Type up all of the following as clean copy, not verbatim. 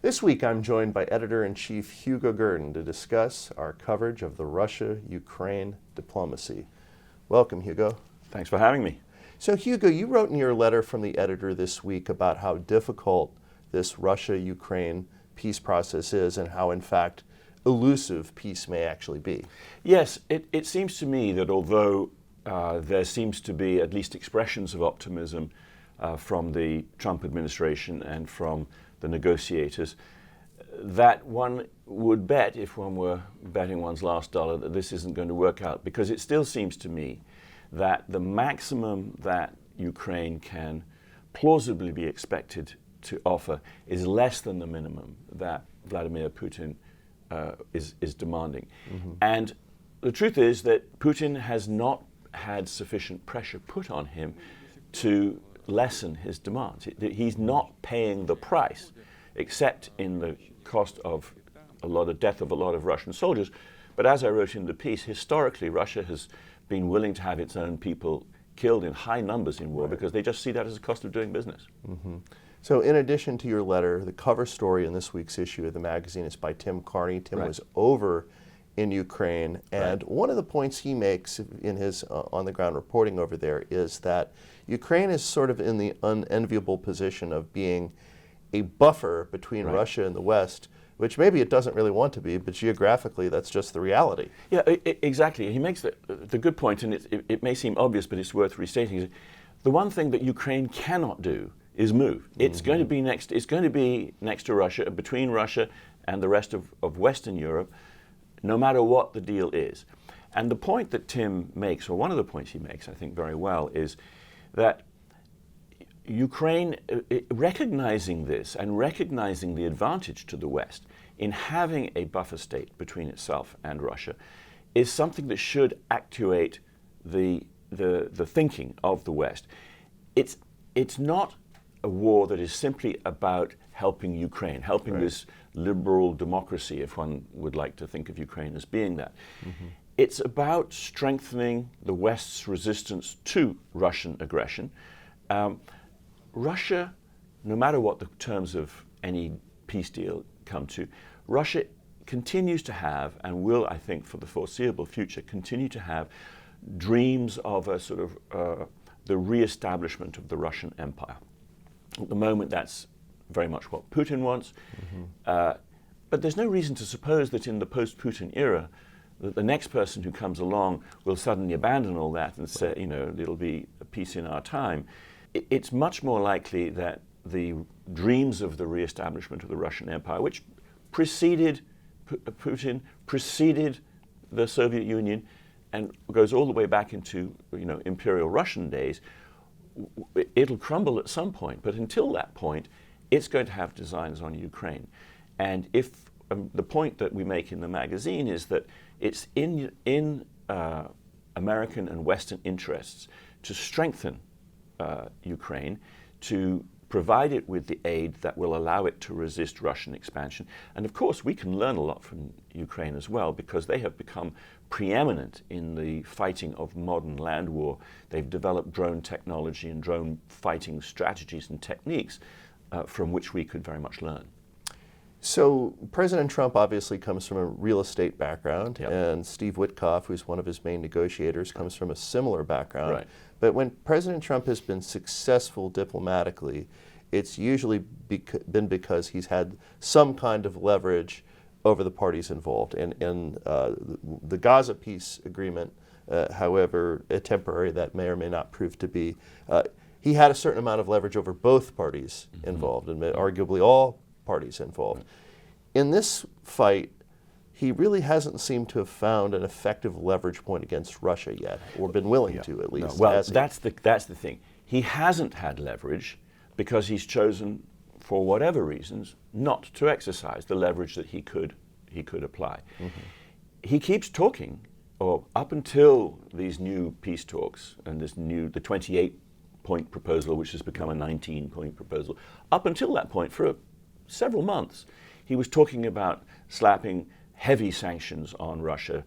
This week I'm joined by Editor-in-Chief Hugo Gurdon to discuss our coverage of the Russia-Ukraine diplomacy. Welcome, Hugo. Thanks for having me. So, Hugo, you wrote in your letter from the editor this week about how difficult this Russia-Ukraine peace process is and how, in fact, elusive peace may actually be. Yes, it seems to me that although there seems to be at least expressions of optimism from the Trump administration and from the negotiators, that one would bet, if one were betting one's last dollar, that this isn't going to work out, because it still seems to me that the maximum that Ukraine can plausibly be expected to offer is less than the minimum that Vladimir Putin is demanding. Mm-hmm. And the truth is that Putin has not had sufficient pressure put on him to lessen his demands. He's not paying the price, except in the cost of death of a lot of Russian soldiers. But as I wrote in the piece, historically Russia has been willing to have its own people killed in high numbers in war, because they just see that as a cost of doing business. Mm-hmm. So in addition to your letter, the cover story in this week's issue of the magazine is by Tim Carney. Tim was over in Ukraine, and one of the points he makes in his on-the-ground reporting over there is that Ukraine is sort of in the unenviable position of being a buffer between Russia and the West, which maybe it doesn't really want to be, but geographically that's just the reality. Yeah, exactly. He makes the good point, and it may seem obvious, but it's worth restating. The one thing that Ukraine cannot do is move. It's going to be next. It's going to be next to Russia, between Russia and the rest of Western Europe, no matter what the deal is. And the point that Tim makes, or one of the points he makes, I think very well, is that Ukraine, recognizing this and recognizing the advantage to the West in having a buffer state between itself and Russia, is something that should actuate the thinking of the West. It's not a war that is simply about helping Ukraine, helping this liberal democracy, if one would like to think of Ukraine as being that. Mm-hmm. It's about strengthening the West's resistance to Russian aggression. Russia, no matter what the terms of any peace deal come to, Russia continues to have, and will, I think, for the foreseeable future, continue to have dreams of a sort of the re-establishment of the Russian Empire. At the moment, that's very much what Putin wants. Mm-hmm. But there's no reason to suppose that in the post-Putin era, that the next person who comes along will suddenly abandon all that and say, it'll be a peace in our time. It's much more likely that the dreams of the re-establishment of the Russian Empire, which preceded Putin, preceded the Soviet Union, and goes all the way back into Imperial Russian days, it'll crumble at some point. But until that point, it's going to have designs on Ukraine. And if the point that we make in the magazine is that it's in American and Western interests to strengthen Ukraine, to provide it with the aid that will allow it to resist Russian expansion. And of course, we can learn a lot from Ukraine as well, because they have become preeminent in the fighting of modern land war. They've developed drone technology and drone fighting strategies and techniques from which we could very much learn. So President Trump obviously comes from a real estate background, and Steve Witkoff, who's one of his main negotiators, comes from a similar background. Right. But when President Trump has been successful diplomatically, it's usually been because he's had some kind of leverage over the parties involved. And the Gaza peace agreement, however temporary that may or may not prove to be, he had a certain amount of leverage over both parties involved, and arguably all parties involved. In this fight, he really hasn't seemed to have found an effective leverage point against Russia yet, or been willing to at least. No. Well, that's the thing. He hasn't had leverage because he's chosen, for whatever reasons, not to exercise the leverage that he could apply. Mm-hmm. He keeps talking, or up until these new peace talks and the 28-point proposal, which has become a 19-point proposal. Up until that point, for several months, he was talking about slapping heavy sanctions on Russia,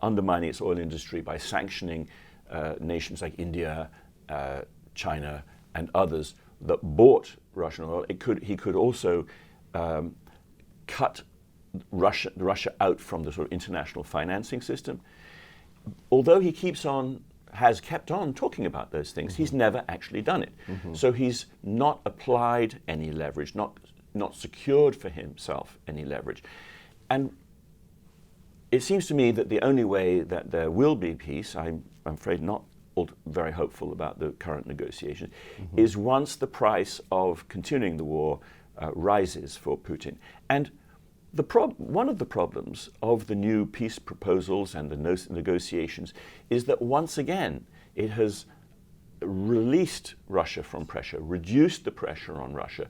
undermining its oil industry by sanctioning nations like India, China, and others that bought Russian oil. He could also cut Russia out from the sort of international financing system. Although he has kept on talking about those things, he's never actually done it. So he's not applied any leverage, not secured for himself any leverage. And it seems to me that the only way that there will be peace, I'm afraid not very hopeful about the current negotiations, is once the price of continuing the war rises for Putin. And one of the problems of the new peace proposals and the negotiations is that once again it has released Russia from pressure, reduced the pressure on Russia.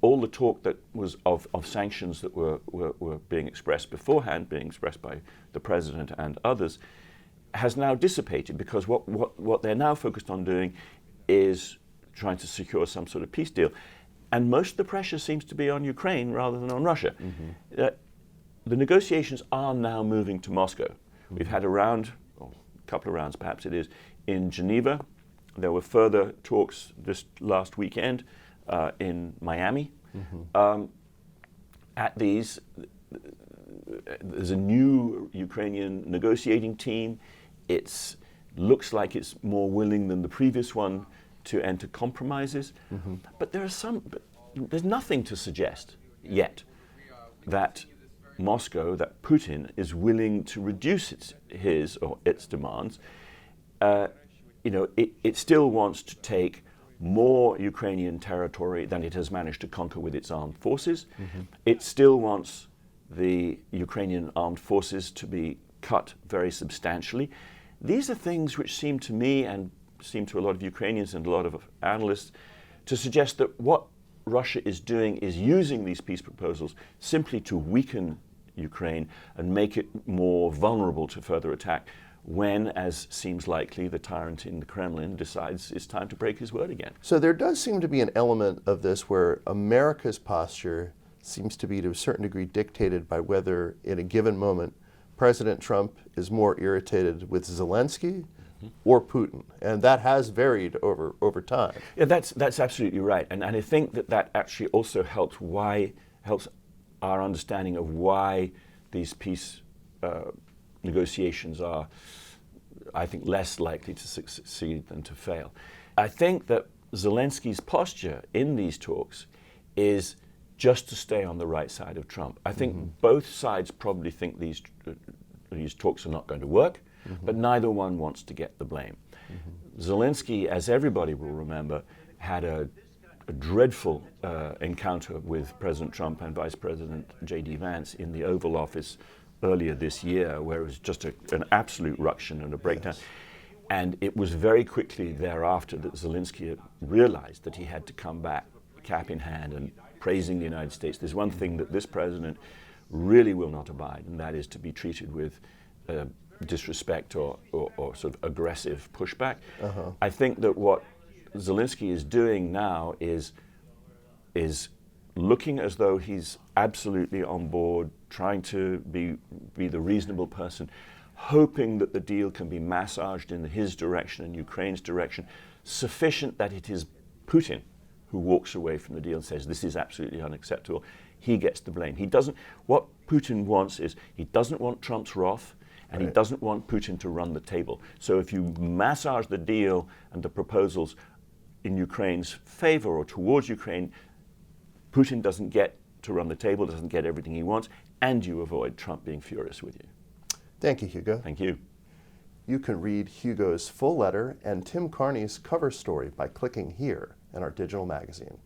All the talk that was of sanctions that were being expressed beforehand, being expressed by the president and others, has now dissipated, because what they're now focused on doing is trying to secure some sort of peace deal. And most of the pressure seems to be on Ukraine rather than on Russia. The negotiations are now moving to Moscow. We've had a couple of rounds perhaps it is, in Geneva. There were further talks this last weekend in Miami. At these, there's a new Ukrainian negotiating team. It looks like it's more willing than the previous one to enter compromises. But there's nothing to suggest yet that Moscow, that Putin is willing to reduce its demands. It still wants to take more Ukrainian territory than it has managed to conquer with its armed forces. It still wants the Ukrainian armed forces to be cut very substantially. These are things which seem to me, and seem to a lot of Ukrainians and a lot of analysts, to suggest that what Russia is doing is using these peace proposals simply to weaken Ukraine and make it more vulnerable to further attack when, as seems likely, the tyrant in the Kremlin decides it's time to break his word again. So there does seem to be an element of this where America's posture seems to be to a certain degree dictated by whether in a given moment President Trump is more irritated with Zelensky or Putin, and that has varied over time. Yeah, that's absolutely right, and I think that actually also helps our understanding of why these peace negotiations are, I think, less likely to succeed than to fail. I think that Zelensky's posture in these talks is just to stay on the right side of Trump. I think both sides probably think these talks are not going to work, but neither one wants to get the blame. Zelensky, as everybody will remember, had a dreadful encounter with President Trump and Vice President J.D. Vance in the Oval Office earlier this year, where it was just an absolute ruction and a breakdown. Yes. And it was very quickly thereafter that Zelensky realized that he had to come back, cap in hand, and praising the United States. There's one thing that this president really will not abide, and that is to be treated with disrespect or sort of aggressive pushback. I think that what Zelensky is doing now is looking as though he's absolutely on board, trying to be the reasonable person, hoping that the deal can be massaged in his direction and Ukraine's direction, sufficient that it is Putin who walks away from the deal and says this is absolutely unacceptable. He gets the blame. What Putin wants is, he doesn't want Trump's wrath, and he doesn't want Putin to run the table. So if you massage the deal and the proposals in Ukraine's favor or towards Ukraine, Putin doesn't get to run the table, doesn't get everything he wants, and you avoid Trump being furious with you. Thank you, Hugo. Thank you. You can read Hugo's full letter and Tim Carney's cover story by clicking here in our digital magazine.